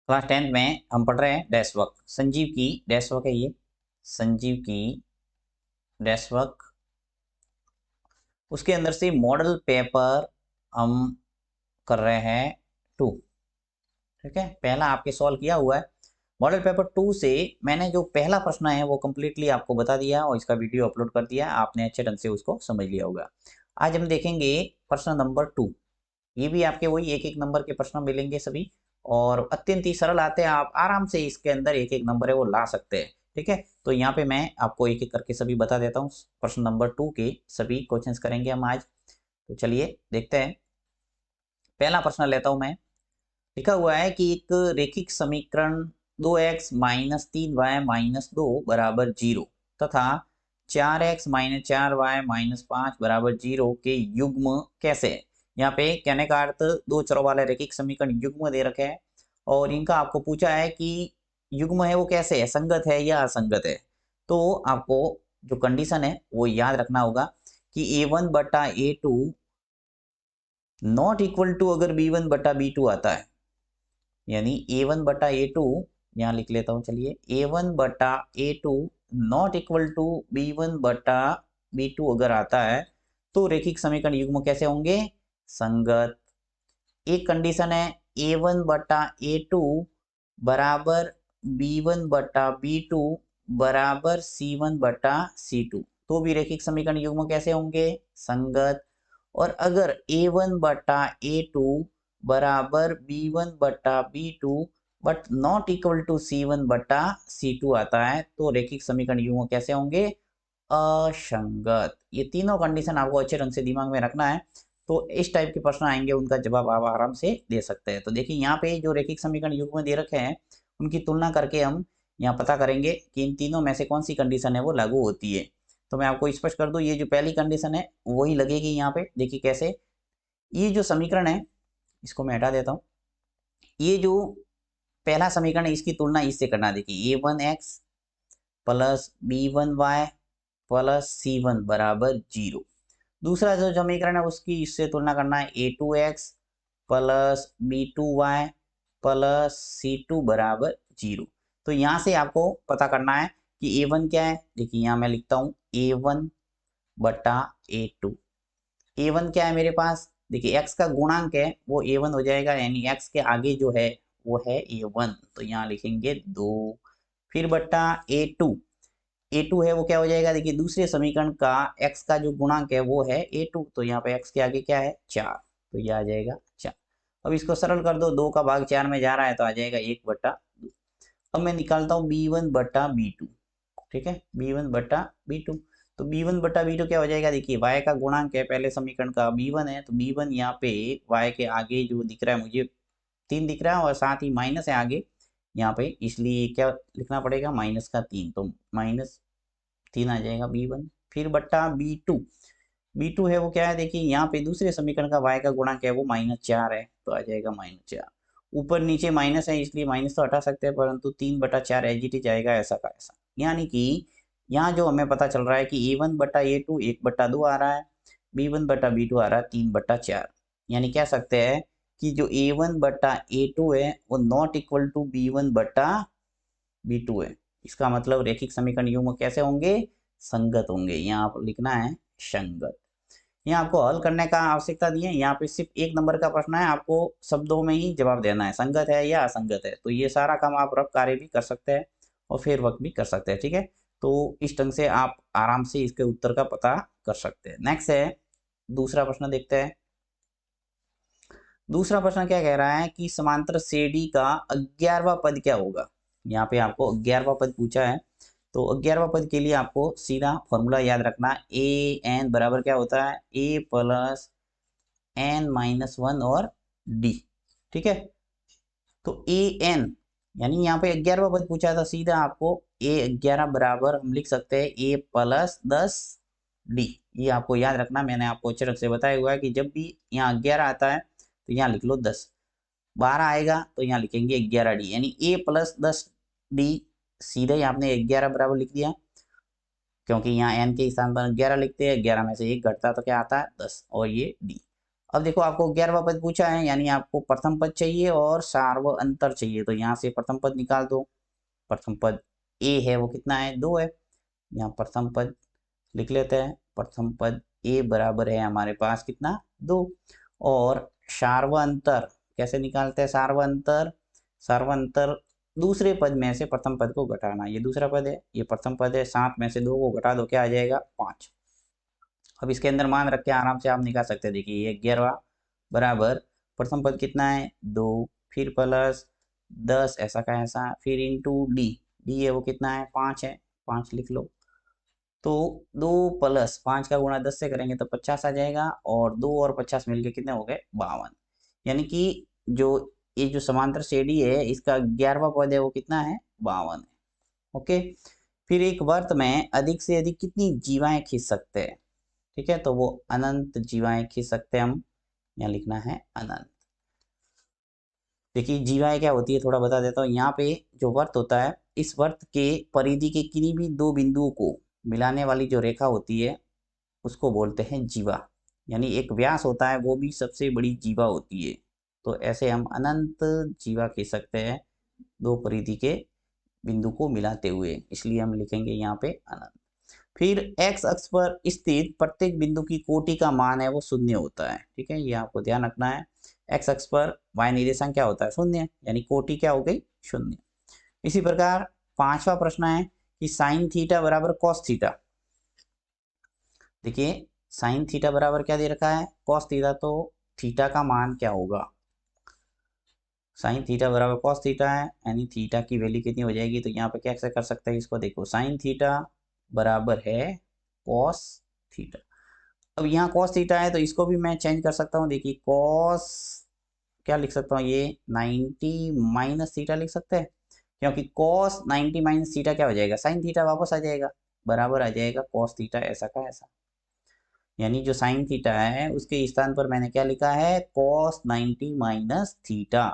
Class 10th में हम पढ़ रहे हैं डैश वर्क। संजीव की डैश वर्क है ये, संजीव की डैश वर्क। उसके अंदर से मॉडल पेपर हम कर रहे हैं 2। ठीक है, पहला आपके सॉल्व किया हुआ है। मॉडल पेपर 2 से मैंने जो पहला प्रश्न है वो कम्प्लीटली आपको बता दिया और इसका वीडियो अपलोड कर दिया, आपने अच्छे ढंग से उसको समझ लिया होगा। आज हम देखेंगे प्रश्न नंबर 2। ये भी आपके वही एक एक नंबर के प्रश्न मिलेंगे सभी, और अत्यंत ही सरल आते हैं। आप आराम से इसके अंदर एक एक नंबर है वो ला सकते हैं। ठीक है, तो यहाँ पे मैं आपको एक एक करके सभी बता देता हूँ। प्रश्न नंबर 2 के सभी क्वेश्चंस करेंगे हम आज। तो चलिए देखते हैं। पहला प्रश्न लेता हूँ मैं। लिखा हुआ है कि एक रेखिक समीकरण 2x माइनस 3y माइनस 2 बराबर 0 तथा 4x माइनस 4y माइनस 5 बराबर 0 के युग्म कैसे है। यहाँ पे कहने का अर्थ दो चरों वाले रेखिक समीकरण युग्म दे रखे हैं और इनका आपको पूछा है कि युग्म है वो कैसे है, संगत है या असंगत है। तो आपको जो कंडीशन है वो याद रखना होगा कि a1 बटा a2 नॉट इक्वल टू अगर b1 बटा b2 आता है, यानी a1 बटा a2, यहाँ लिख लेता हूँ चलिए, a1 बटा a2 not equal to b1 बटा b2 अगर आता है तो रेखिक समीकरण युग्म कैसे होंगे, संगत। एक कंडीशन है a1 बटा a2 बराबर b1 बटा b2 बराबर c1 बटा c2, तो भी रेखिक समीकरण युग्म कैसे होंगे, संगत। और अगर a1 बटा a2 बराबर b1 बटा b2 but not equal to c1 बटा c2 आता है तो रेखिक समीकरण युग्म कैसे होंगे, असंगत। ये तीनों कंडीशन आपको अच्छे ढंग से दिमाग में रखना है, तो इस टाइप के प्रश्न आएंगे उनका जवाब आप आराम से दे सकते हैं। तो देखिए यहाँ पे जो रेखिक समीकरण युग्म दे रखे हैं उनकी तुलना करके हम यहाँ पता करेंगे कि इन तीनों में से कौन सी कंडीशन है वो लागू होती है। तो मैं आपको स्पष्ट कर दूं, ये जो पहली कंडीशन है वही लगेगी यहाँ पे। देखिए कैसे, ये जो समीकरण है इसको मैं हटा देता हूँ। ये जो पहला समीकरण है इसकी तुलना इससे करना। देखिए a1x plus b1y plus c1 बराबर 0। दूसरा जो समीकरण है उसकी इससे तुलना करना है a2x plus b2y plus c2 बराबर 0। तो यहाँ से आपको पता करना है कि a1 क्या है। देखिए यहाँ मैं लिखता हूँ a1 बटा a2। a1 क्या है मेरे पास, देखिए x का गुणांक है वो a1 हो जाएगा, यानी x के आगे जो है वो है a1, तो यहाँ लिखेंगे 2। फिर बट्टा a2, a2 है वो क्या हो जाएगा, देखिए दूसरे समीकरण का x का जो गुणांक है वो है a2, तो यहाँ पे x के आगे क्या है 4, तो ये आ जाएगा 4। अब इसको सरल कर दो, 2 का भाग 4 में जा रहा है तो आ जाएगा 1/2। अब मैं निकालता हूँ b1 बटा b2। ठीक है, b1 बटा b2, तो b1 बटा b2 क्या हो जाएगा, देखिए y का गुणांक है पहले समीकरण का b1 है, तो b1 यहाँ पे y के आगे जो दिख रहा है मुझे 3 दिख रहा है और साथ ही माइनस है आगे यहाँ पे, इसलिए क्या लिखना पड़ेगा माइनस का 3, तो -3 आ जाएगा b1। फिर बट्टा b2 है वो क्या है, देखिए यहाँ पे दूसरे समीकरण का y का गुणांक है वो -4 है, तो आ जाएगा -4। ऊपर नीचे माइनस है इसलिए माइनस तो हटा सकते हैं, परंतु 3/4 एज इट इज जाएगा ऐसा का ऐसा। यानी कि यहाँ जो हमें पता चल रहा है कि a1 बटा a2 1/2 आ रहा है, b1 बटा b2 आ रहा है 3/4। यानी कह सकते हैं कि जो a1 बटा a2 है वो नॉट इक्वल टू b1 बटा b2 है। इसका मतलब रेखिक समीकरण युग्म कैसे होंगे, संगत होंगे। यहाँ पर लिखना है संगत। यहाँ आपको हल करने का आवश्यकता नहीं है, यहाँ पे सिर्फ एक नंबर का प्रश्न है, आपको शब्दों में ही जवाब देना है संगत है या असंगत है। तो ये सारा काम आप रफ कार्य भी कर सकते हैं और फेर वक्त भी कर सकते हैं। ठीक है, तो इस ढंग से आप आराम से इसके उत्तर का पता कर सकते हैं। नेक्स्ट है दूसरा प्रश्न, देखते हैं। दूसरा प्रश्न क्या कह रहा है कि समांतर CD का 11वां पद क्या होगा। यहाँ पे आपको 11वां पद पूछा है, तो 11वां पद के लिए आपको सीधा फॉर्मूला याद रखना, ए एन बराबर क्या होता है, a प्लस n-1 और d। ठीक है, तो ए एन यानी यहाँ पे 11वां पद पूछा था, सीधा आपको a11 बराबर हम लिख सकते हैं a प्लस 10d। ये आपको याद रखना, मैंने आपको अच्छे ढंग से बताया हुआ है कि जब भी यहाँ 11 आता है तो यहाँ लिख लो 10, 12 आएगा तो यहाँ लिखेंगे 11d, यानी a प्लस 10d। सीधे ही आपने 11 बराबर लिख दिया, क्योंकि यहाँ n के स्थान पर 11 लिखते हैं, 11 में से 1 घटता तो क्या आता है 10, और ये d। अब देखो आपको 11वां पद पूछा है, यानी आपको प्रथम पद चाहिए और सार्व अंतर चाहिए। तो यहाँ से प्रथम पद निकाल दो। प्रथम पद ए है वो कितना है, 2 है। यहाँ प्रथम पद लिख लेते हैं। प्रथम पद ए बराबर है हमारे पास कितना, 2। और सार्वंतर कैसे निकालते हैं, सार्वंतर, सार्वंतर दूसरे पद में से प्रथम पद को घटाना। ये दूसरा पद है, ये प्रथम पद है, 7 में से 2 को घटा दो, क्या आ जाएगा, 5। अब इसके अंदर मान रख के आराम से आप निकाल सकते हैं। देखिए ये 11 बराबर प्रथम पद कितना है, 2, फिर प्लस 10 ऐसा का ऐसा, फिर इंटू डी, डी है वो कितना है, 5 है, 5 लिख लो। तो 2 प्लस 5 का गुणा 10 से करेंगे तो 50 आ जाएगा, और 2 और 50 मिलके कितने हो गए, 52। यानी कि जो ये जो समांतर श्रेणी है इसका 11वां पद है वो कितना है, 52 है। ओके, फिर एक वर्त में अधिक से अधिक कितनी जीवाएं खींच सकते हैं, ठीक है, तो वो अनंत जीवाएं खींच सकते हैं हम, यहाँ लिखना है अनंत। देखिए जीवाएं क्या होती है थोड़ा बता देता हूँ। यहाँ पे जो वर्त होता है, इस वर्त के परिधि के किन्हीं भी 2 बिंदुओं को मिलाने वाली जो रेखा होती है उसको बोलते हैं जीवा। यानी एक व्यास होता है वो भी सबसे बड़ी जीवा होती है। तो ऐसे हम अनंत जीवा कह सकते हैं 2 परिधि के बिंदु को मिलाते हुए, इसलिए हम लिखेंगे यहाँ पे अनंत। फिर एक्स अक्ष पर स्थित प्रत्येक बिंदु की कोटि का मान है वो शून्य होता है, ठीक है, ये आपको ध्यान रखना है। एक्स अक्ष पर y निर्देशांक क्या होता है, शून्य, यानी कोटि क्या हो गई, शून्य। इसी प्रकार 5वां प्रश्न है कि साइन थीटा बराबर कॉस थीटा। देखिए साइन थीटा बराबर क्या दे रखा है, कॉस थीटा, तो थीटा का मान क्या होगा, साइन थीटा बराबर कॉस थीटा है, यानी थीटा की वैल्यू कितनी हो जाएगी। तो यहाँ पे कैसे कर सकते हैं इसको, देखो साइन थीटा बराबर है कॉस थीटा। अब यहाँ कॉस थीटा है तो इसको भी मैं चेंज कर सकता हूँ। देखिए कॉस क्या लिख सकता हूँ, ये 90 माइनस थीटा लिख सकते हैं, क्योंकि कॉस 90 माइनस थीटा क्या हो जाएगा, साइन थीटा वापस आ जाएगा, बराबर आ जाएगा कॉस थीटा ऐसा का ऐसा। यानी जो साइन थीटा है उसके स्थान पर मैंने क्या लिखा है, कॉस 90 माइनस थीटा,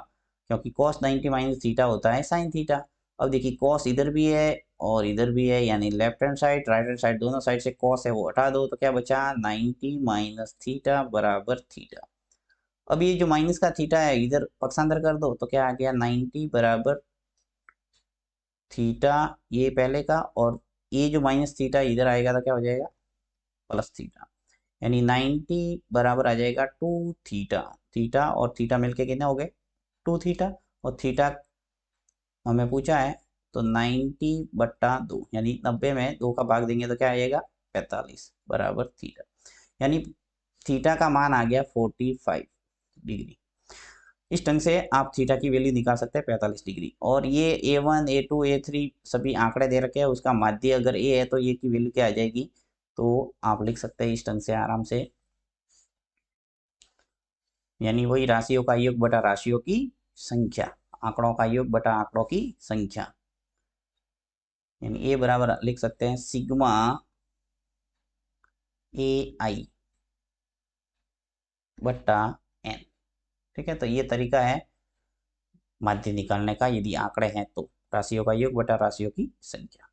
क्योंकि कॉस 90 माइनस थीटा होता है साइन थीटा। अब देखिए कॉस इधर भी है और इधर भी है, यानी left hand side right hand side दोनों साइड से कॉस है वो हटा दो, तो क्या बचा, 90 माइनस थीटा बराबर थीटा। अब ये जो माइनस का थीटा है इधर पक्षांतर कर दो, तो क्या आ गया, 90 बराबर थीटा ये पहले का, और ये जो माइनस थीटा इधर आएगा तो क्या हो जाएगा, प्लस थीटा। यानी 90 बराबर आ जाएगा 2 थीटा, थीटा और थीटा मिलके कितने हो गए, 2 थीटा, और थीटा हमें पूछा है तो 90/2, यानी 90 में 2 का भाग देंगे तो क्या आएगा, 45 बराबर थीटा। यानी थीटा का मान आ गया 45 डिग्री। इस ढंग से आप थीटा की वैल्यू निकाल सकते हैं 45 डिग्री। और ये A1 A2 A3 सभी आंकड़े दे रखे हैं, उसका माध्य अगर ए है तो ये की वैल्यू क्या आ जाएगी, तो आप लिख सकते हैं इस ढंग से आराम से, यानी वही राशियों का योग बटा राशियों की संख्या, आंकड़ों का योग बटा आंकड़ों की संख्या। यानी ए बराबर लिख सकते हैं सिग्मा AI बटा n, ठीक है। तो ये तरीका है माध्य निकालने का, यदि आंकड़े हैं तो राशियों का योग बटा राशियों की संख्या।